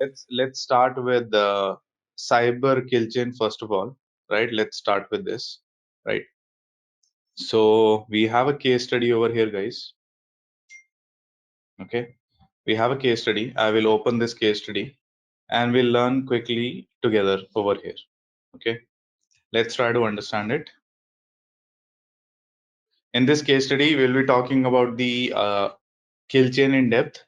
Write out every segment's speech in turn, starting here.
Let's start with the cyber kill chain first of all, right? Let's start with this, right? So we have a case study over here, guys. Okay, we have a case study. I will open this case study and we'll learn quickly together over here. Okay, let's try to understand it. In this case study, we'll be talking about the kill chain in depth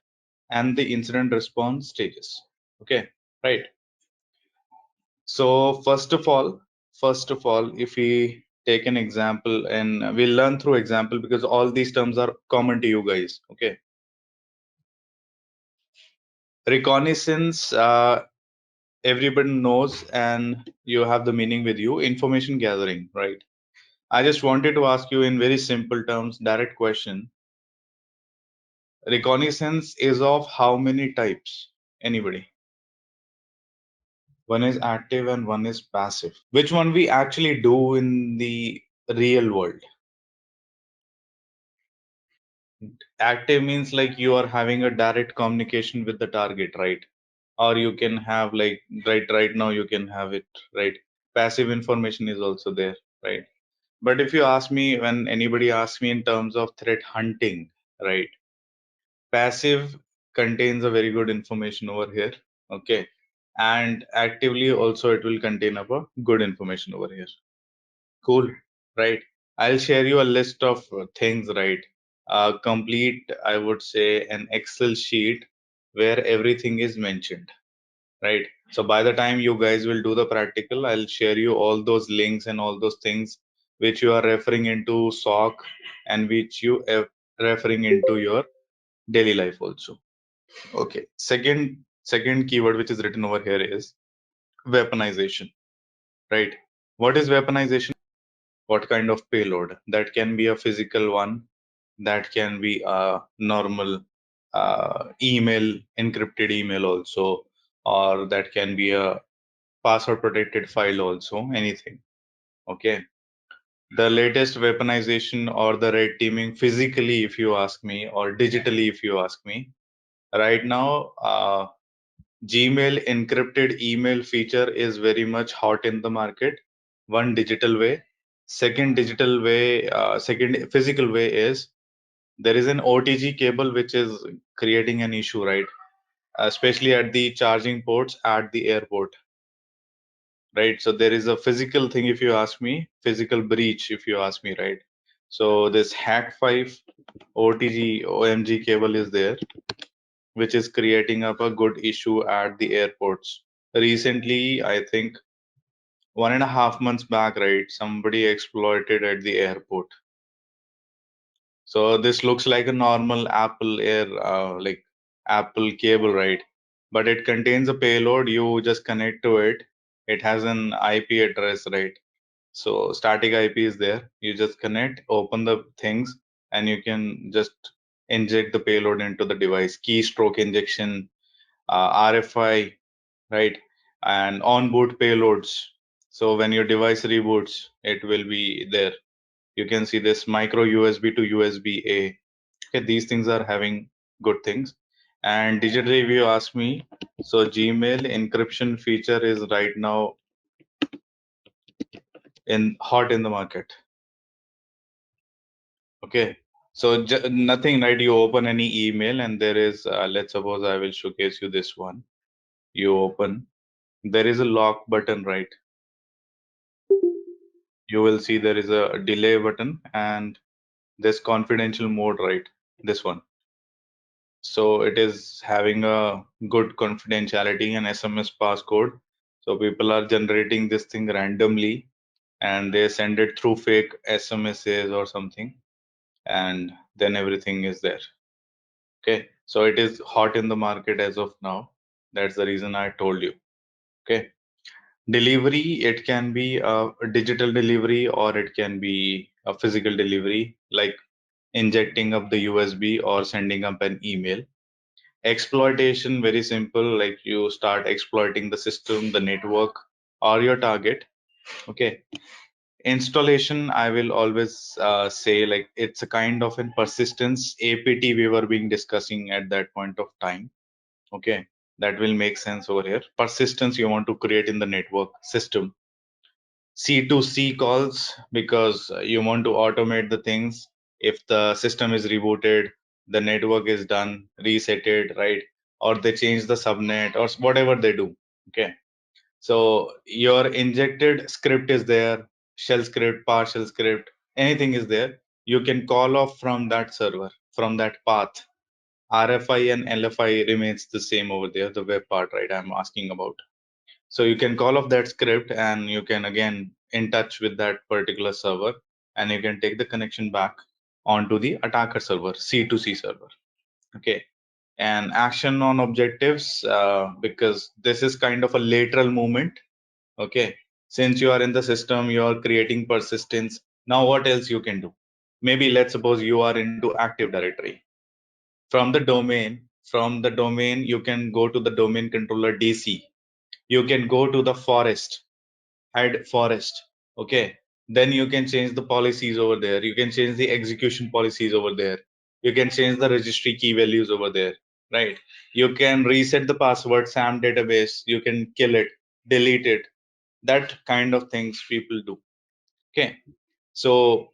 and the incident response stages. Okay, right. So first of all, if we take an example and we'll learn through example because all these terms are common to you guys. Okay. Reconnaissance, everybody knows and you have the meaning with you. Information gathering, right? I just wanted to ask you in very simple terms, direct question. Reconnaissance is of how many types? Anybody? One is active and one is passive. Which one we actually do in the real world? Active means like you are having a direct communication with the target, right? Or you can have like right now you can have it, right? Passive information is also there, right? But if you ask me, when anybody asks me in terms of threat hunting, right? Passive contains a very good information over here, okay? And actively also it will contain a good information over here. Cool, right? I'll share you a list of things, right? Complete, I would say, an Excel sheet where everything is mentioned, right? So by the time you guys will do the practical, I'll share you all those links and all those things which you are referring into SOC and which you are referring into your daily life also. Okay. Second keyword which is written over here is weaponization, right? What is weaponization? What kind of payload? That can be a physical one, that can be a normal email, encrypted email also, or that can be a password protected file also, anything. Okay. The latest weaponization or the red teaming physically, if you ask me, or digitally, if you ask me, right now, Gmail encrypted email feature is very much hot in the market. One digital way. Second physical way is there is an OTG cable which is creating an issue, right? Especially at the charging ports at the airport, right? So there is a physical thing, if you ask me, physical breach, if you ask me, right? So this Hack 5 OTG OMG cable is there, which is creating up a good issue at the airports. Recently, I think 1.5 months back, right, somebody exploited at the airport. So this looks like a normal Apple Air, like Apple cable, right? But it contains a payload. You just connect to it. It has an IP address, right? So static IP is there. You just connect, open the things, and you can just inject the payload into the device. Keystroke injection, RFI, right? And on-boot payloads. So when your device reboots, it will be there. You can see this micro USB to USB A. Okay, these things are having good things. And digitally, if you ask me, so Gmail encryption feature is right now in hot in the market. Okay, so nothing, right? You open any email and there is, let's suppose I will showcase you this one. You open, there is a lock button, right? You will see there is a delay button and this confidential mode, right? This one. So it is having a good confidentiality and SMS passcode. So people are generating this thing randomly and they send it through fake SMSs or something, and then everything is there. Okay, so it is hot in the market as of now. That's the reason I told you. Okay, delivery, it can be a digital delivery or it can be a physical delivery, like injecting up the USB or sending up an email. Exploitation, very simple, like you start exploiting the system, the network, or your target. Okay. Installation, I will always say like it's a kind of an persistence APT we were being discussing at that point of time. Okay. That will make sense over here. Persistence you want to create in the network system. C2C calls because you want to automate the things. If the system is rebooted, the network is done, reset it, right? Or they change the subnet or whatever they do. Okay. So your injected script is there, shell script, PowerShell script, anything is there. You can call off from that server, from that path. RFI and LFI remains the same over there, the web part, right? I'm asking about. So you can call off that script and you can again in touch with that particular server and you can take the connection back onto the attacker server, C2C server. Okay. And action on objectives, because this is kind of a lateral movement. Okay. Since you are in the system, you are creating persistence. Now, what else you can do? Maybe let's suppose you are into Active Directory. From the domain, you can go to the domain controller DC. You can go to the forest, hide forest. Okay. Then you can change the policies over there. You can change the execution policies over there. You can change the registry key values over there, right? You can reset the password, SAM database. You can kill it, delete it. That kind of things people do. Okay. So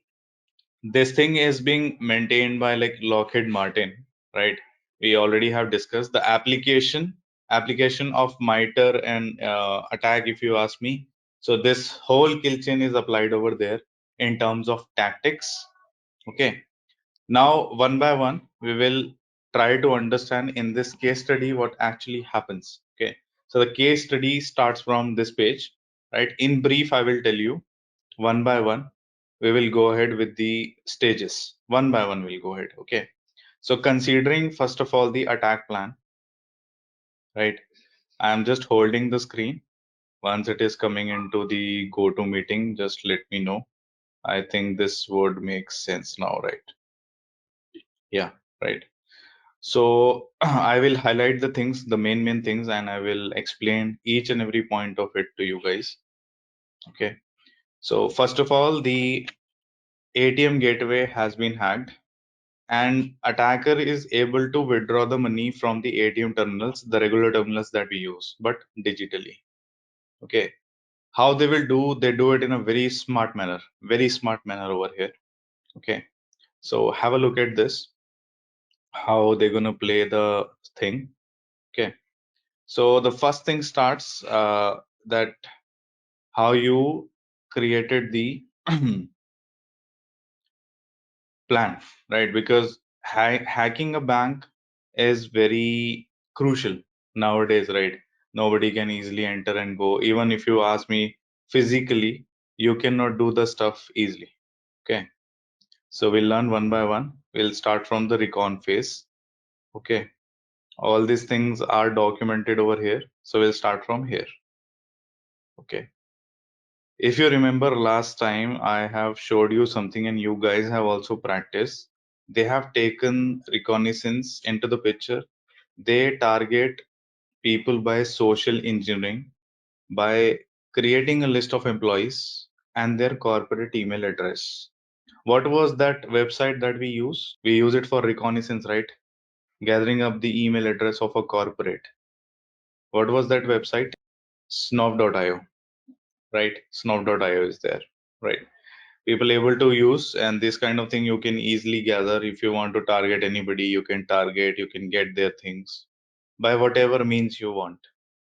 this thing is being maintained by like Lockheed Martin, right? We already have discussed the application of MITRE and attack, if you ask me. So this whole kill chain is applied over there in terms of tactics. Okay. Now, one by one, we will try to understand in this case study what actually happens. Okay. So the case study starts from this page, right? In brief, I will tell you one by one. We will go ahead with the stages. One by one, we'll go ahead. Okay. So considering first of all the attack plan, right? I am just holding the screen. Once it is coming into the go to meeting, just let me know. I think this would make sense now, right? Yeah, right. So I will highlight the things, the main things, and I will explain each and every point of it to you guys. Okay. So first of all, the ATM gateway has been hacked and attacker is able to withdraw the money from the ATM terminals, the regular terminals that we use, but digitally. Okay. How they will do, they do it in a very smart manner over here. Okay. So have a look at this, how they're going to play the thing. Okay. So the first thing starts that how you created the plan, right? Because hacking a bank is very crucial nowadays, right? Nobody can easily enter and go. Even if you ask me physically, you cannot do the stuff easily. Okay. So we'll learn one by one. We'll start from the recon phase. Okay. All these things are documented over here. So we'll start from here. Okay. If you remember last time, I have showed you something and you guys have also practiced. They have taken reconnaissance into the picture. They target people by social engineering, by creating a list of employees and their corporate email address. What was that website that we use? We use it for reconnaissance, right? Gathering up the email address of a corporate. What was that website? Snob.io, right? Snob.io is there, right? People able to use, and this kind of thing you can easily gather. If you want to target anybody, you can target, you can get their things by whatever means you want.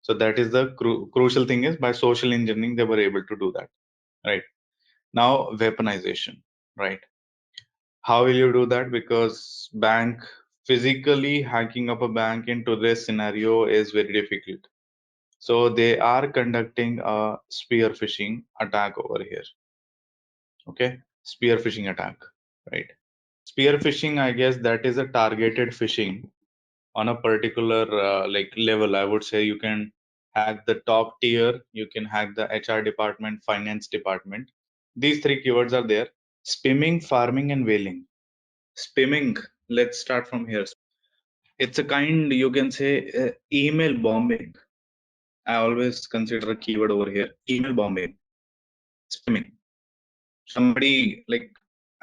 So that is the crucial thing, is by social engineering they were able to do that, right? Now weaponization, right? How will you do that? Because bank, physically hacking up a bank in today's scenario is very difficult. So they are conducting a spear phishing attack over here. Okay, spear phishing attack, right? Spear phishing, I guess that is a targeted phishing on a particular like level. I would say you can hack the top tier, you can hack the HR department, finance department. These three keywords are there: spamming, farming, and whaling. Spamming. Let's start from here. It's a kind, you can say, email bombing. I always consider a keyword over here: email bombing, spamming. Somebody, like,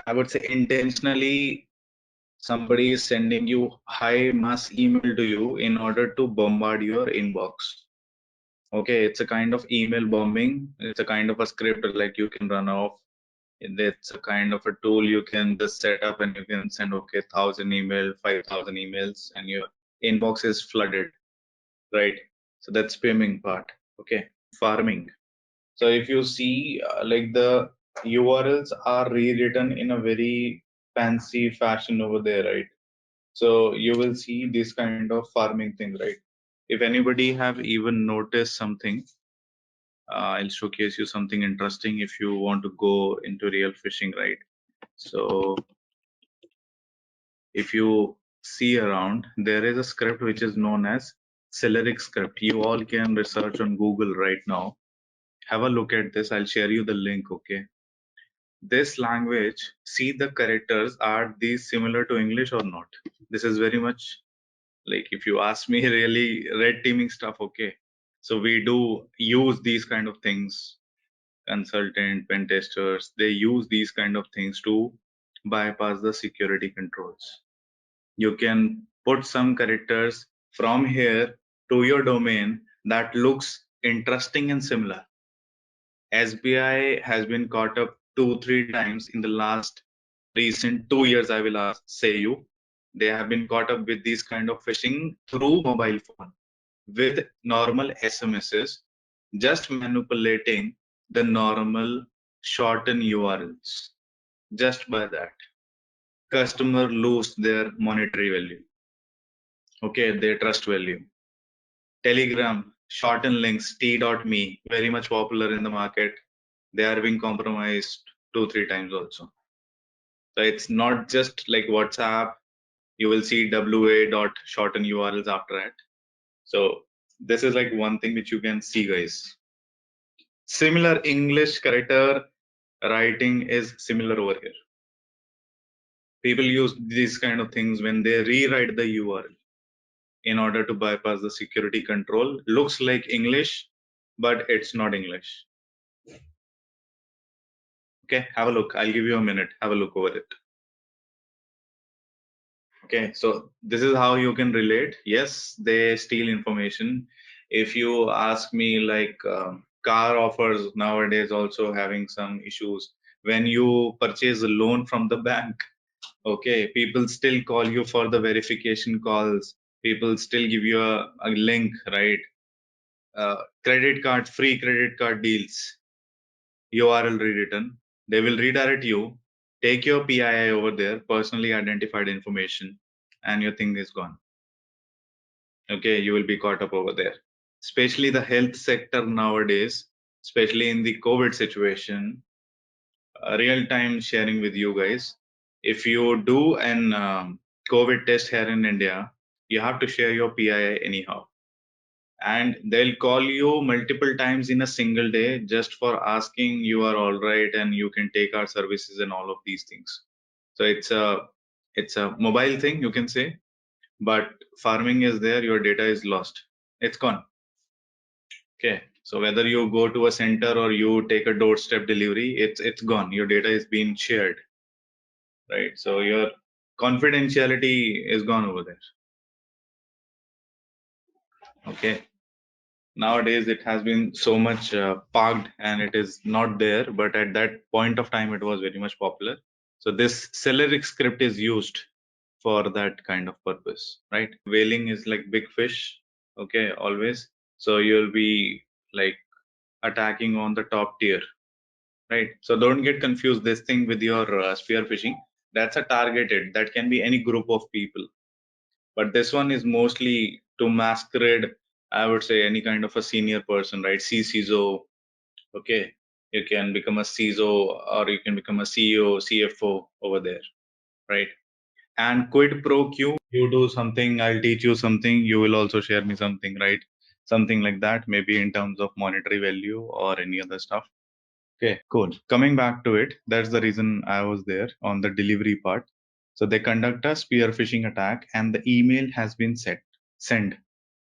I would say intentionally somebody is sending you high mass email to you in order to bombard your inbox. Okay, it's a kind of email bombing. It's a kind of a script like you can run off. It's a kind of a tool you can just set up and you can send, okay, 1,000 email, 5,000 emails, and your inbox is flooded, right? So that's spamming part. Okay, farming. So if you see, like the URLs are rewritten in a very fancy fashion over there, right? So you will see this kind of farming thing, right? If anybody have even noticed something, I'll showcase you something interesting if you want to go into real phishing, right? So if you see around, there is a script which is known as Celeric script. You all can research on Google right now. Have a look at this. I'll share you the link, okay? This language, see the characters, are these similar to English or not? This is very much like, if you ask me, really red teaming stuff, okay? So we do use these kind of things. Consultant, pen testers, they use these kind of things to bypass the security controls. You can put some characters from here to your domain that looks interesting and similar. SBI has been caught up 2-3 times in the last recent 2 years, I will say you. They have been caught up with these kind of phishing through mobile phone with normal SMSs, just manipulating the normal shorten URLs. Just by that, customer lose their monetary value. Okay, their trust value. Telegram, shorten links, t.me, very much popular in the market. They are being compromised 2-3 times also. So it's not just like WhatsApp. You will see WA dot shorten URLs after that. So this is like one thing which you can see, guys. Similar English character writing is similar over here. People use these kind of things when they rewrite the URL in order to bypass the security control. Looks like English, but it's not English. Okay, have a look. I'll give you a minute. Have a look over it. Okay, so this is how you can relate. Yes, they steal information. If you ask me, like car offers nowadays also having some issues. When you purchase a loan from the bank, okay, people still call you for the verification calls. People still give you a link, right? Credit card, free credit card deals, URL rewritten. They will redirect you, take your PII over there, personally identified information, and your thing is gone. Okay, you will be caught up over there. Especially the health sector nowadays, especially in the COVID situation, real time sharing with you guys. If you do an COVID test here in India, you have to share your PII anyhow. And they'll call you multiple times in a single day just for asking you are all right and you can take our services and all of these things. So it's a mobile thing, you can say, but farming is there, your data is lost. It's gone. Okay. So whether you go to a center or you take a doorstep delivery, it's gone. Your data is being shared, right? So your confidentiality is gone over there. Okay. Nowadays it has been so much parked and it is not there, but at that point of time it was very much popular. So this Celeric script is used for that kind of purpose, right? Whaling is like big fish, okay, always. So you'll be like attacking on the top tier, right? So don't get confused this thing with your spear phishing. That's a targeted, that can be any group of people, but this one is mostly to masquerade, I would say, any kind of a senior person, right? CISO, okay, you can become a CISO or you can become a CEO, CFO over there, right? And quid pro quo, you do something, I'll teach you something, you will also share me something, right? Something like that, maybe in terms of monetary value or any other stuff. Okay, cool. Coming back to it, that's the reason I was there on the delivery part. So they conduct a spear phishing attack, and the email has been sent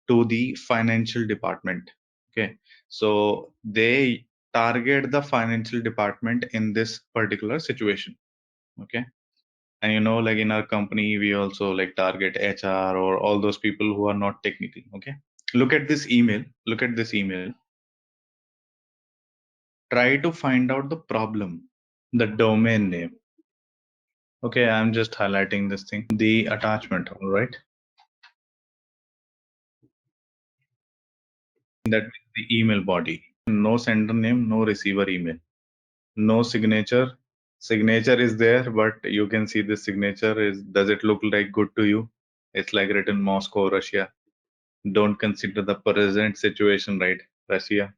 to the financial department. Okay, so they target the financial department in this particular situation. Okay, And you know, like in our company, we also like target HR or all those people who are not technical. Okay. Look at this email. Look at this email. Try to find out the problem, the domain name. Okay, I'm just highlighting this thing. The attachment, all right? That is the email body. No sender name, no receiver email, no signature. Signature is there, but you can see the signature is, does it look like good to you? It's like written Moscow, Russia. Don't consider the present situation, right? Russia.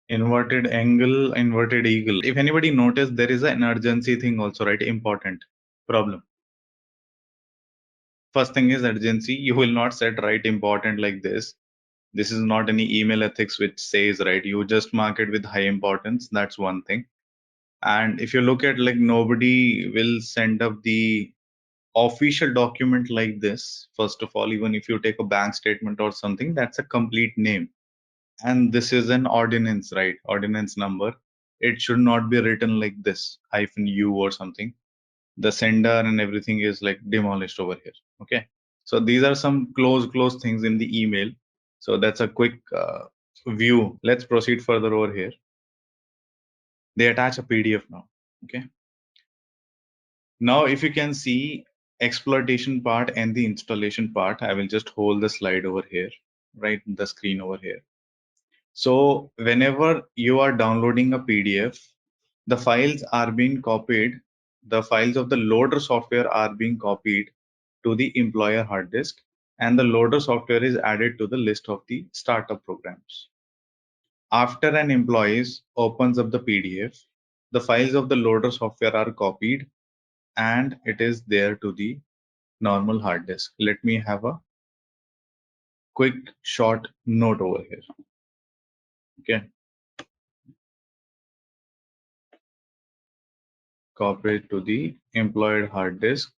Inverted angle, inverted eagle. If anybody noticed, there is an urgency thing also, right? Important problem. First thing is urgency. You will not set right important like this. This is not any email ethics which says, right, you just mark it with high importance. That's one thing. And if you look at, like, nobody will send up the official document like this. First of all, even if you take a bank statement or something, that's a complete name. And this is an ordinance, right? Ordinance number. It should not be written like this, hyphen U or something. The sender and everything is like demolished over here. Okay. So these are some close things in the email. So that's a quick view. Let's proceed further over here. They attach a PDF now. Okay. Now, if you can see exploitation part and the installation part, I will just hold the slide over here, right? The screen over here. So whenever you are downloading a PDF, the files are being copied. The files of the loader software are being copied to the employer hard disk, and the loader software is added to the list of the startup programs. After an employee opens up the PDF, the files of the loader software are copied and it is there to the normal hard disk. Let me have a quick short note over here. Okay. Copy it to the employed hard disk.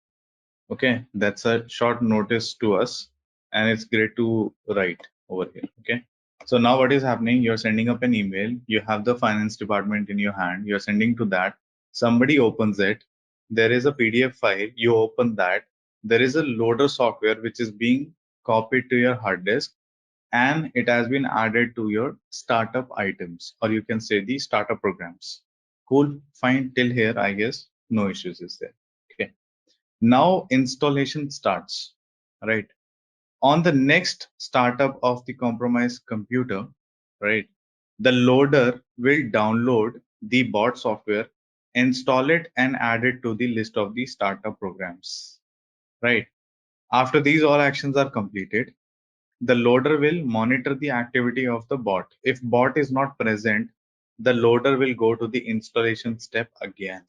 Okay, that's a short notice to us, and it's great to write over here. Okay, so now what is happening? You're sending up an email, you have the finance department in your hand, you're sending to that, somebody opens it, there is a PDF file, you open that, there is a loader software which is being copied to your hard disk, and it has been added to your startup items, or you can say the startup programs. Cool, fine, till here, I guess no issues is there. Okay. Now installation starts, right? On the next startup of the compromised computer, right? The loader will download the bot software, install it, and add it to the list of the startup programs, right? After these all actions are completed, the loader will monitor the activity of the bot. If bot is not present, the loader will go to the installation step again.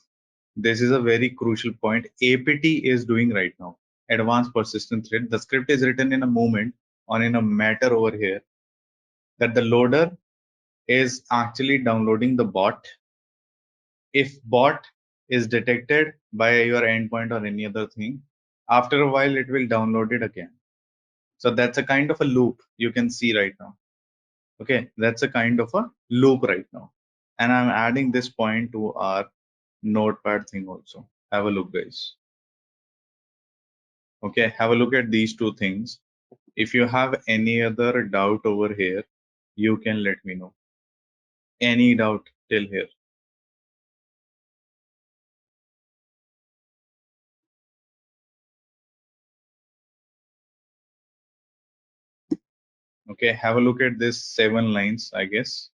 This is a very crucial point. APT is doing right now. Advanced persistent thread. The script is written in a moment or in a matter over here that the loader is actually downloading the bot. If bot is detected by your endpoint or any other thing, after a while it will download it again. So that's a kind of a loop you can see right now. Okay, that's a kind of a loop right now. And I'm adding this point to our notepad thing also. Have a look, guys. Okay, have a look at these two things. If you have any other doubt over here, you can let me know. Any doubt till here? Okay, have a look at this 7 lines, I guess.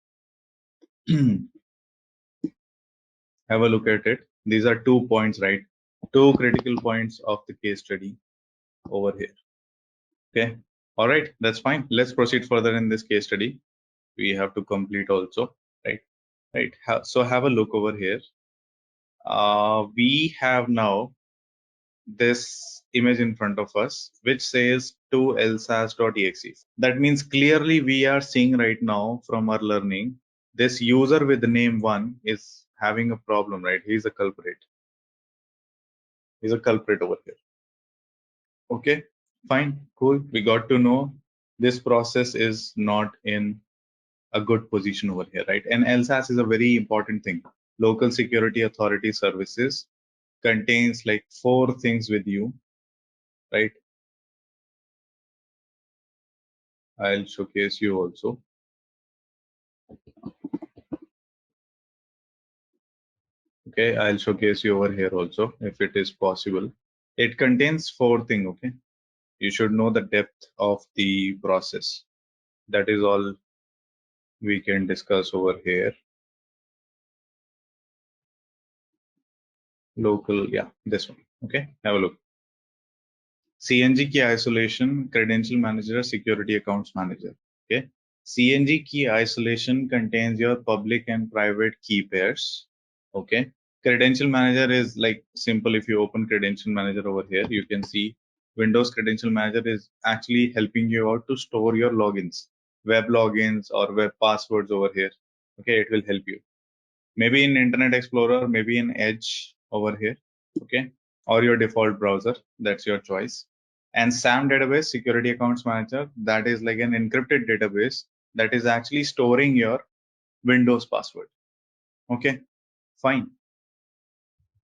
Have a look at it. These are 2 points, right? Two critical points of the case study over here. Okay, all right, that's fine. Let's proceed further in this case study. We have to complete also, right? Right. So have a look over here. We have now this image in front of us, which says to lsas.exe. That means clearly we are seeing right now from our learning, this user with the name 1 is having a problem, right? He's a culprit. He's a culprit over here. Okay, fine, cool. We got to know this process is not in a good position over here, right? And LSAS is a very important thing. local security authority services contains like four things with you, right? I'll showcase you also. Okay, I'll showcase you over here also if it is possible. It contains four things, okay? You should know the depth of the process. That is all we can discuss over here. Local, yeah, this one. Okay, have a look. CNG key isolation, credential manager, security accounts manager. Okay. CNG key isolation contains your public and private key pairs. Okay. Credential manager is like simple. If you open credential manager over here, you can see Windows credential manager is actually helping you out to store your logins, web logins or web passwords over here. Okay. It will help you. Maybe in Internet Explorer, maybe in Edge over here. Okay. Or your default browser. That's your choice. And SAM database, security accounts manager, that is like an encrypted database that is actually storing your Windows password. Okay, fine.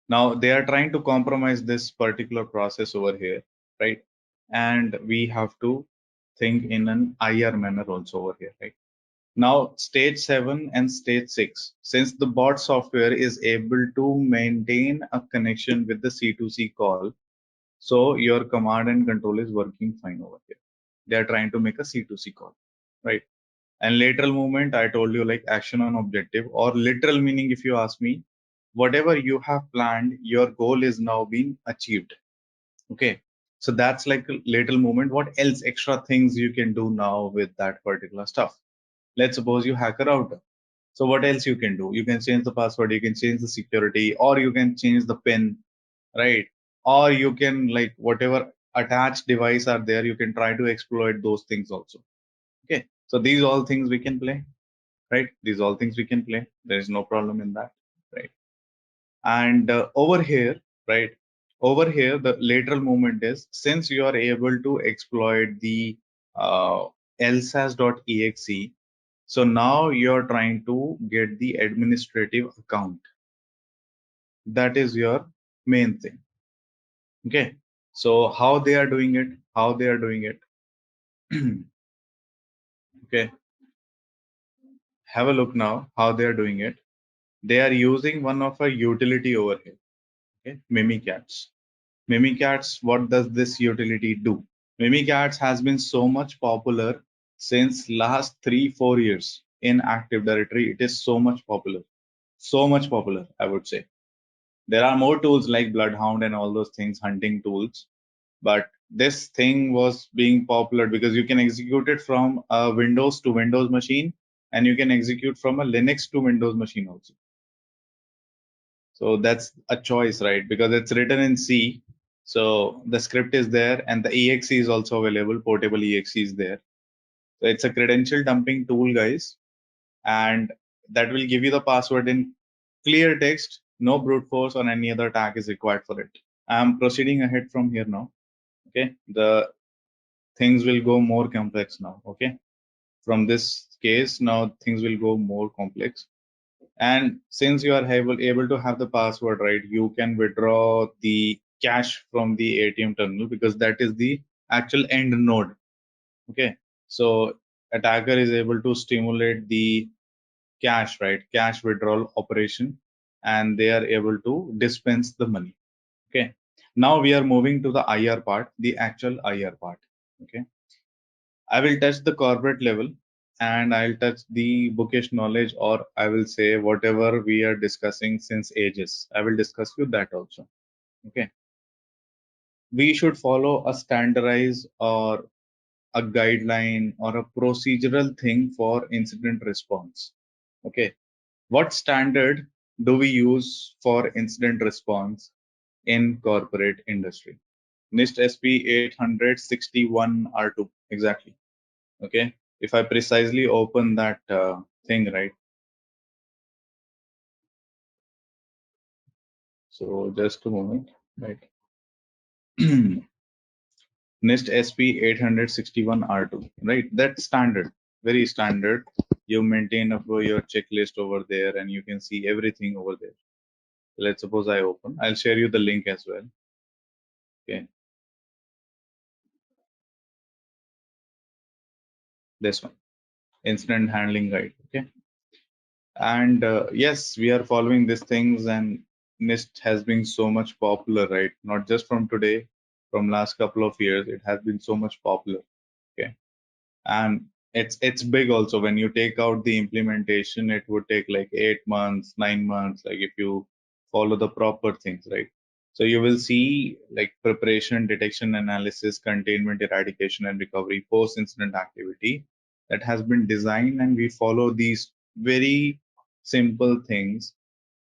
Now they are trying to compromise this particular process over here, right? And we have to think in an IR manner also over here, right? Now, stage 7 and stage 6, since the bot software is able to maintain a connection with the C2C call, so your command and control is working fine over here. They are trying to make a C2C call, right? And lateral movement, I told you like action on objective, or literal meaning, if you ask me, whatever you have planned, your goal is now being achieved. Okay. So that's like a lateral movement. What else extra things you can do now with that particular stuff? Let's suppose you hack a router. So what else you can do? You can change the password, you can change the security, or you can change the pin, right? Or you can like whatever attached device are there, you can try to exploit those things also. Okay, so these all things we can play, right? These all things we can play. There is no problem in that, right? And over here, right? Over here, the lateral movement is since you are able to exploit the uh, lsas.exe. So now you're trying to get the administrative account. That is your main thing. Okay. So how they are doing it? How they are doing it? Okay. Have a look now how they are doing it. They are using one of a utility over here. Okay. Mimikatz. Mimikatz, what does this utility do? Mimikatz has been so much popular since last 3-4 years in Active Directory. It is so much popular. So much popular, I would say. There are more tools like Bloodhound and all those things, hunting tools, but this thing was being popular because you can execute it from a Windows to Windows machine, and you can execute from a Linux to Windows machine also. So that's a choice, right? Because it's written in C, so the script is there, and the exe is also available. Portable exe is there. So it's a credential dumping tool, guys, and that will give you the password in clear text. No brute force or any other tag is required for it. I'm proceeding ahead from here now. Okay, the things will go more complex now. Okay, from this case now things will go more complex. And since you are able to have the password, right, you can withdraw the cash from the ATM terminal because that is the actual end node. Okay, so attacker is able to stimulate the cash, right, cash withdrawal operation, and they are able to dispense the money. Okay, now we are moving to the IR part, the actual IR part. Okay, I will touch the corporate level, and I'll touch the bookish knowledge, or I will say whatever we are discussing since ages. I will discuss with that also. Okay, we should follow a standardized or a guideline or a procedural thing for incident response. Okay, what standard do we use for incident response in corporate industry? NIST SP 861 R2, exactly. Okay, if I precisely open that thing, right? So just a moment, right? NIST SP 861 R2, right? That's standard, very standard. You maintain your checklist over there, and you can see everything over there. Let's suppose I open. I'll share you the link as well. Okay, this one, incident handling guide. Okay, and yes, we are following these things, and NIST has been so much popular, right? Not just from today, from last couple of years, it has been so much popular. Okay, and it's big also. When you take out the implementation, it would take like 8 months, 9 months, like if you follow the proper things, right? So you will see like preparation, detection, analysis, containment, eradication, and recovery, post incident activity that has been designed, and we follow these very simple things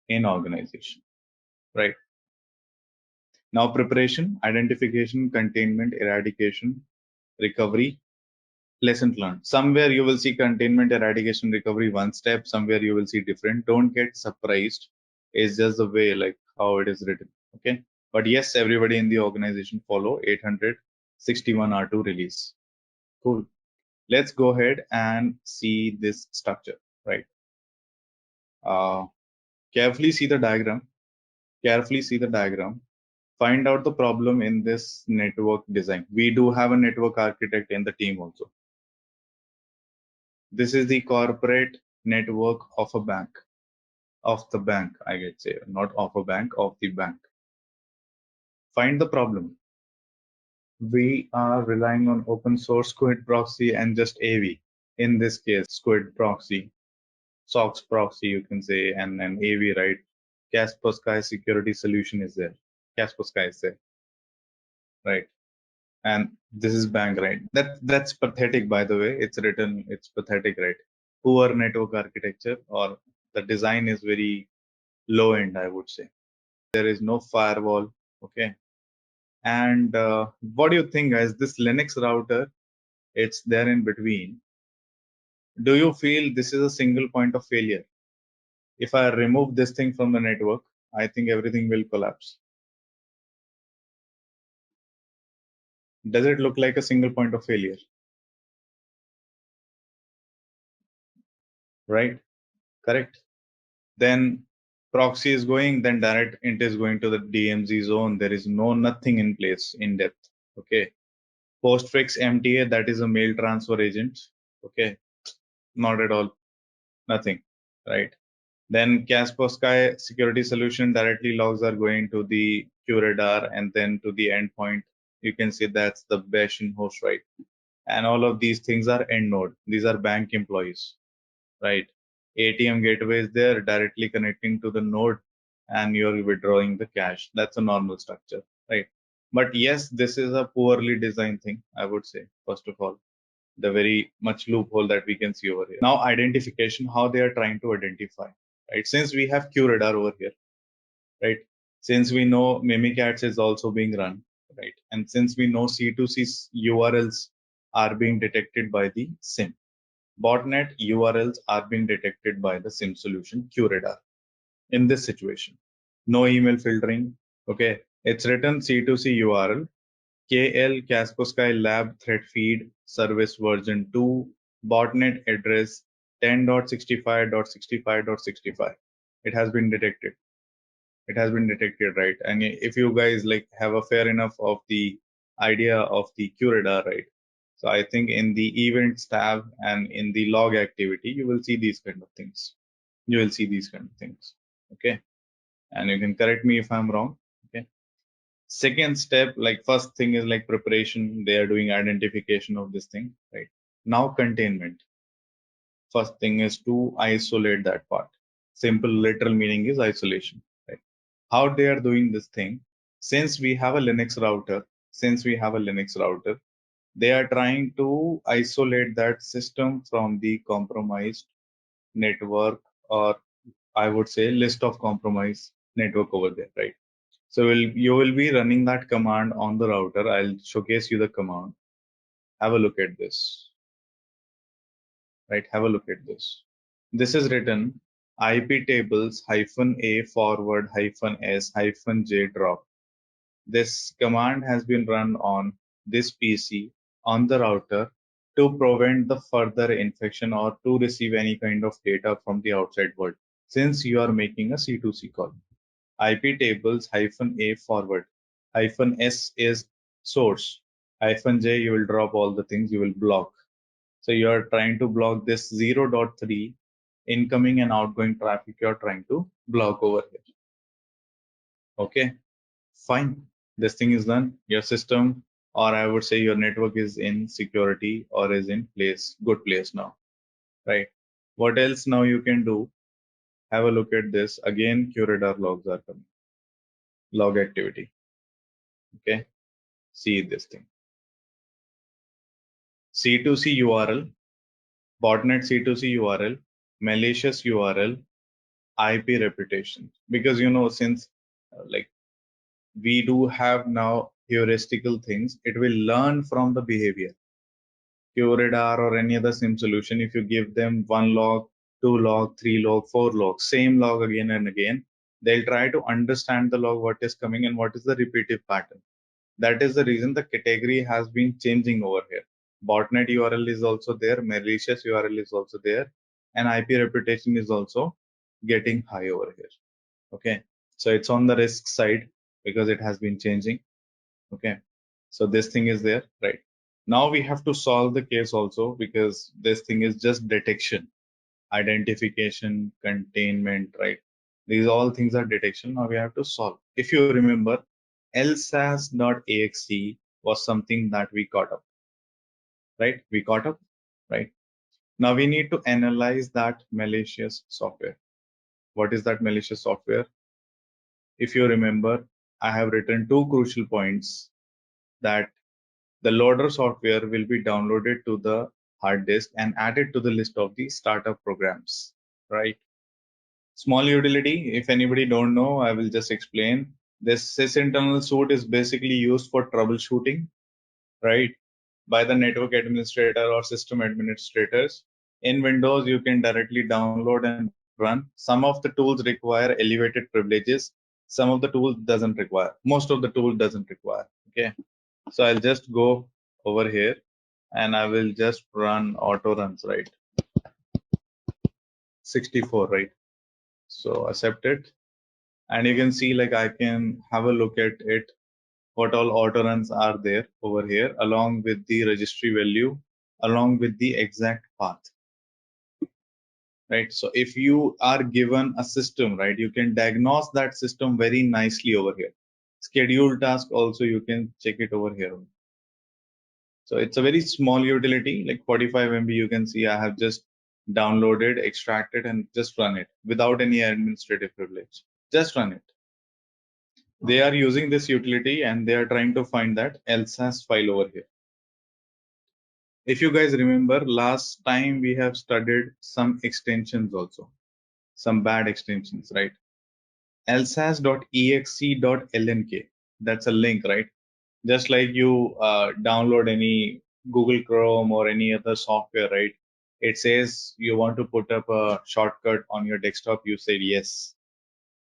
in organization, right? Now preparation, identification, containment, eradication, recovery, lessons learned. Somewhere you will see containment, eradication, recovery one step. Somewhere you will see different. Don't get surprised. It's just the way like how it is written. Okay. But yes, everybody in the organization follow 861 R2 release. Cool. Let's go ahead and see this structure, right? Uh, carefully see the diagram. Carefully see the diagram. Find out the problem in this network design. We do have a network architect in the team also. This is the corporate network of a bank, of the bank, I get say, not of a bank, of the bank. Find the problem. We are relying on open source Squid proxy and just AV. In this case, Squid proxy, SOX proxy, you can say, and an AV, right? Kaspersky security solution is there. Kaspersky is there, right? And this is bank, right? That's pathetic, by the way. It's written, it's pathetic, right? Poor network architecture, or the design is very low end, I would say. There is no firewall. Okay. And what do you think, guys? This Linux router, it's there in between. Do you feel this is a single point of failure? If I remove this thing from the network, I think everything will collapse. Does it look like a single point of failure? Right? Correct. Then proxy is going, then direct int is going to the DMZ zone. There is no nothing in place in depth. Okay. Postfix MTA, that is a mail transfer agent. Okay. Not at all. Nothing. Right. Then Kaspersky security solution directly logs are going to the QRadar and then to the endpoint. You can see that's the bash in host, right? And all of these things are end node. These are bank employees, right? ATM gateway is there directly connecting to the node, and you're withdrawing the cash. That's a normal structure, right? But yes, this is a poorly designed thing, I would say, first of all. The very much loophole that we can see over here. Now, identification, how they are trying to identify, right? Since we have QRadar over here, right? Since we know Mimikatz is also being run, right? And since we know C2C URLs are being detected by the SIM, botnet URLs are being detected by the SIM solution QRadar. In this situation, no email filtering. Okay, it's written C2C URL, KL Kaspersky Lab thread feed service version 2, botnet address 10.65.65.65. It has been detected. It has been detected, right? And if you guys like have a fair enough of the idea of the QRadar, right? So I think in the events tab and in the log activity, you will see these kind of things. You will see these kind of things. Okay. And you can correct me if I'm wrong. Okay. Second step, like first thing is like preparation. They are doing identification of this thing, right? Now containment. First thing is to isolate that part. Simple literal meaning is isolation, right? How they are doing this thing, since we have a Linux router, they are trying to isolate that system from the compromised network, or I would say list of compromised network over there, right? So you will be running that command on the router. I'll showcase you the command. Have a look at this, right? Have a look at this. This is written IP tables -a forward -s -j drop. This command has been run on this PC on the router to prevent the further infection or to receive any kind of data from the outside world, since you are making a C2C call. IP tables -A forward, -S is source, -J you will drop all the things you will block. So you are trying to block this 0.3 incoming and outgoing traffic you are trying to block over here. Okay, fine. This thing is done. Your system, or I would say your network is in security or is in place, good place now, right? What else now you can do? Have a look at this. Again, QRadar logs are coming. Log activity. Okay, see this thing. C2C URL, botnet C2C URL, malicious URL, IP reputation. Because since like we do have now heuristical things, it will learn from the behavior. QRadar or any other SIM solution, if you give them one log, two log, three log, four log, same log again and again, they'll try to understand the log, what is coming and what is the repetitive pattern. That is the reason the category has been changing over here. Botnet URL is also there, malicious URL is also there, and IP reputation is also getting high over here. Okay, so it's on the risk side because it has been changing. Okay, so this thing is there, right? Now we have to solve the case also, because this thing is just detection, identification, containment, right? These all things are detection. Now we have to solve. If you remember, lsas.exe was something that we caught up, right? We caught up, right? Now we need to analyze that malicious software. What is that malicious software? If you remember, I have written two crucial points, that the loader software will be downloaded to the hard disk and added to the list of the startup programs, right? Small utility, if anybody don't know, I will just explain. This sysinternal suite is basically used for troubleshooting, right? By the network administrator or system administrators. In Windows, you can directly download and run. Some of the tools require elevated privileges. Some of the tools doesn't require. Most of the tool doesn't require. Okay. So I'll just go over here and I will just run auto runs, right? 64, right? So accept it. And you can see like I can have a look at it, what all auto runs are there over here, along with the registry value, along with the exact path, right? So if you are given a system, right, you can diagnose that system very nicely over here. Schedule task also, you can check it over here. So it's a very small utility, like 45 MB. You can see I have just downloaded, extracted, and just run it without any administrative privilege. Just run it. They are using this utility and they are trying to find that LSAS file over here. If you guys remember, last time we have studied some extensions also, some bad extensions, right? lsas.exe.lnk. That's a link, right? Just like you download any Google Chrome or any other software, right? It says you want to put up a shortcut on your desktop, you said yes.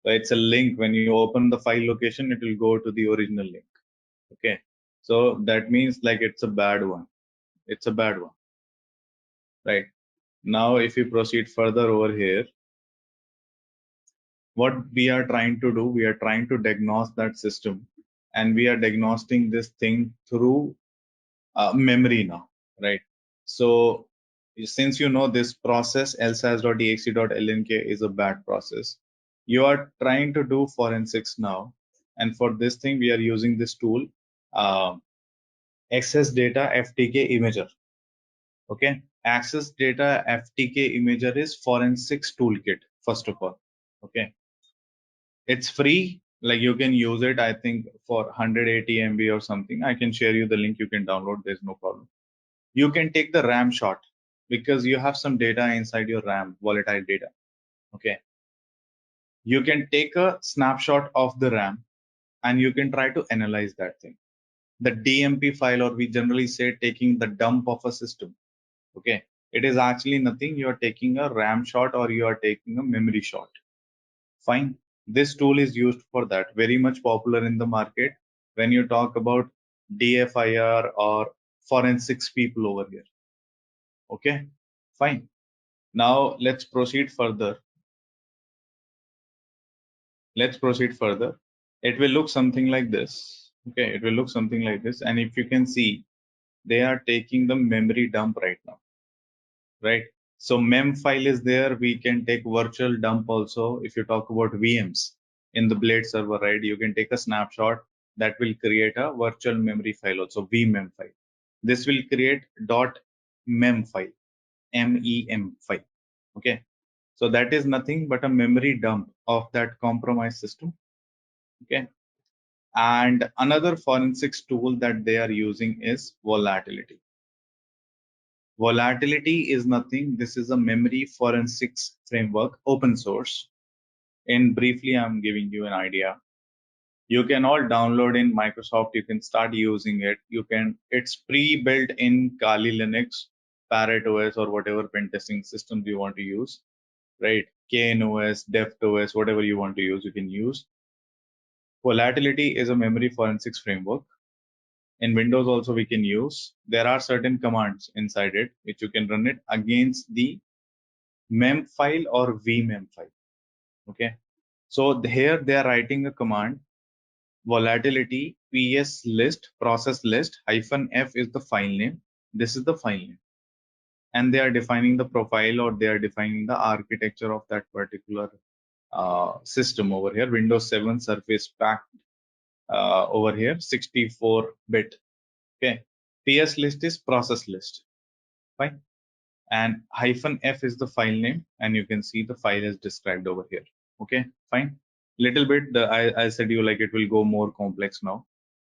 So it's a link. When you open the file location, it will go to the original link. Okay. So that means like it's a bad one. It's a bad one, right? Now, if we proceed further over here, what we are trying to do, we are trying to diagnose that system, and we are diagnosing this thing through memory now, right? So since you know this process, lsas.exe.lnk is a bad process, you are trying to do forensics now. And for this thing, we are using this tool, uh, access data ftk imager. Okay, access data ftk imager is forensics toolkit, first of all. Okay, it's free, like you can use it, I think for 180 MB or something. I can share you the link, you can download, there's no problem. You can take the RAM shot because you have some data inside your RAM, volatile data. Okay, you can take a snapshot of the RAM and you can try to analyze that thing. The DMP file, or we generally say taking the dump of a system. Okay, it is actually nothing. You are taking a RAM shot or you are taking a memory shot. Fine. This tool is used for that. Very much popular in the market when you talk about DFIR or forensics people over here. Okay, fine. Now let's proceed further. Let's proceed further. It will look something like this. Okay, it will look something like this. And if you can see, they are taking the memory dump right now, right? So mem file is there. We can take virtual dump also. If you talk about VMs in the Blade server, right? You can take a snapshot that will create a virtual memory file also, vmem file. This will create dot mem file, mem file. Okay. So that is nothing but a memory dump of that compromised system. Okay. And another forensics tool that they are using is volatility. Volatility is nothing. This is a memory forensics framework, open source. And briefly, I'm giving you an idea. You can all download in Microsoft. You can start using it. You can. It's pre-built in Kali Linux, Parrot OS, or whatever pen testing systems you want to use. Right? KNOS, DevOS, whatever you want to use, you can use. Volatility is a memory forensics framework. In Windows also we can use. There are certain commands inside it which you can run it against the mem file or vmem file. Okay. So here they are writing a command volatility ps list process list hyphen f is the file name. This is the file name. And they are defining the profile or they are defining the architecture of that particular system over here. Windows 7 Surface Pack over here, 64-bit. Okay. PS list is process list. Fine. And hyphen f is the file name, and you can see the file is described over here. Okay, fine. Little bit, I said you like it will go more complex now.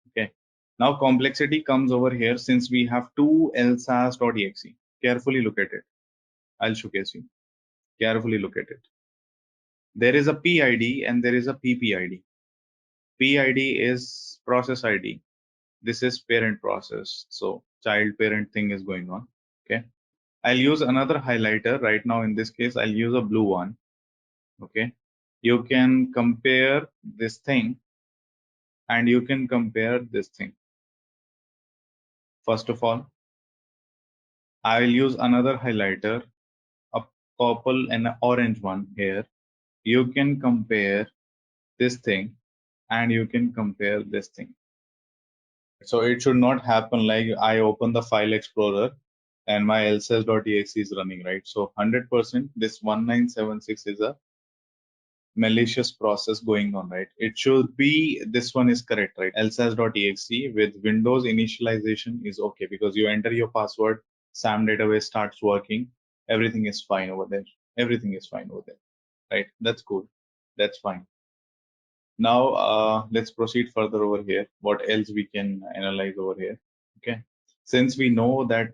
Okay. Now complexity comes over here since we have two lsas.exe. Carefully look at it. I'll showcase you. Carefully look at it. There is a PID and there is a PPID. PID is process ID. This is parent process. So child parent thing is going on. Okay. I'll use another highlighter right now. In this case, I'll use a blue one. Okay. You can compare this thing and you can compare this thing. First of all, I will use another highlighter, a purple and an orange one here. You can compare this thing and you can compare this thing. So it should not happen like I open the file explorer and my lsas.exe is running, right? So 100% this 1976 is a malicious process going on, right? It should be this one is correct, right? lsas.exe with Windows initialization is okay because you enter your password, SAM database starts working, everything is fine over there. Everything is fine over there, right? That's cool. That's fine. Now let's proceed further over here. What else we can analyze over here? Okay, since we know that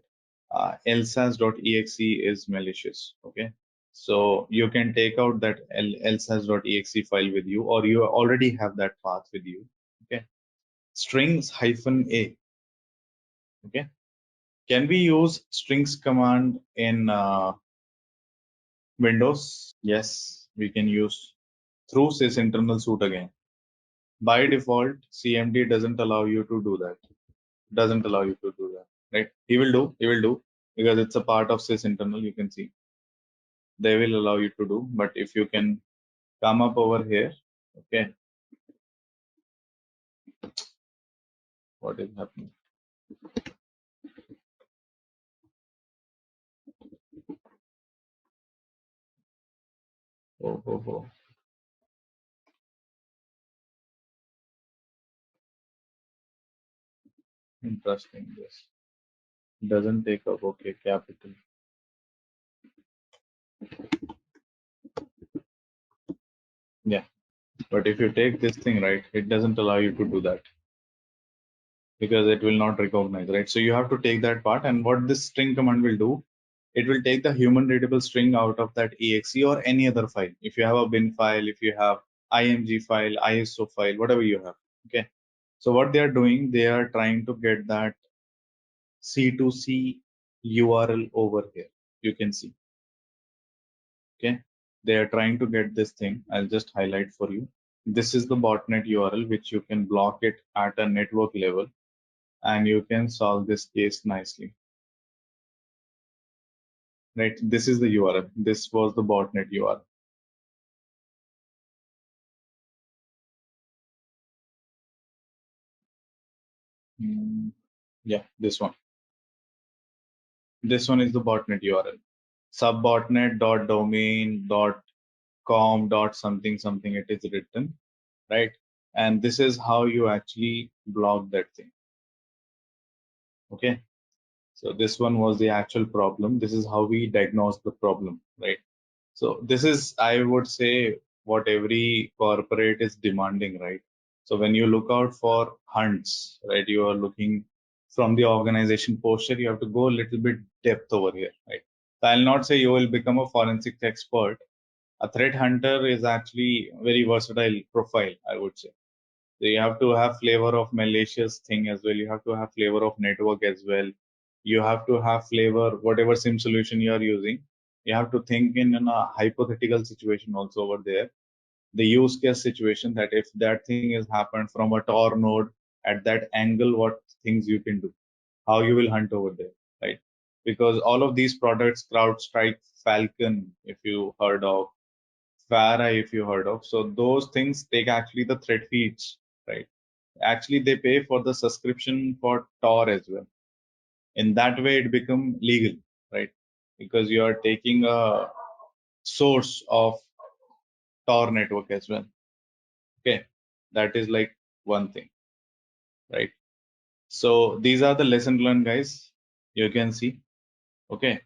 lsas.exe is malicious, okay, so you can take out that lsas.exe file with you, or you already have that path with you. Okay, strings hyphen a. Okay, can we use strings command in Windows? Yes, we can use through sys internal suite again. By default, CMD doesn't allow you to do that. Doesn't allow you to do that, right? He will do because it's a part of sys internal. You can see they will allow you to do, but if you can come up over here, okay, what is happening? Oh, oh, oh, interesting. This doesn't take up. Okay, capital. Yeah, but if you take this thing right, it doesn't allow you to do that because it will not recognize, right? So you have to take that part, and what this string command will do, it will take the human readable string out of that exe or any other file. If you have a bin file, if you have img file, ISO file, whatever you have. Okay. So what they are doing, they are trying to get that C2C URL over here. You can see. Okay. They are trying to get this thing. I'll just highlight for you. This is the botnet URL, which you can block it at a network level and you can solve this case nicely. right? This is the URL. This was the botnet URL. Mm, yeah, this one. This one is the botnet URL. Subbotnet dot domain dot com dot something something it is written, right? And this is how you actually block that thing. Okay. So this one was the actual problem. This is how we diagnose the problem, right? So this is, I would say, what every corporate is demanding, right? So when you look out for hunts, right, you are looking from the organization posture, you have to go a little bit depth over here, right? So I'll not say you will become a forensic expert. A threat hunter is actually a very versatile profile, I would say. So you have to have flavor of malicious thing as well. You have to have flavor of network as well. You have to have flavor, whatever SIM solution you are using. You have to think in a hypothetical situation also over there. The use case situation that if that thing has happened from a Tor node at that angle, what things you can do, how you will hunt over there, right? Because all of these products, CrowdStrike, Falcon, if you heard of, FARA, if you heard of, so those things take actually the threat feeds, right? Actually they pay for the subscription for Tor as well. In that way it become legal, right? Because you are taking a source of Tor network as well. Okay, that is like one thing, right? So these are the lesson learned, guys. You can see. Okay,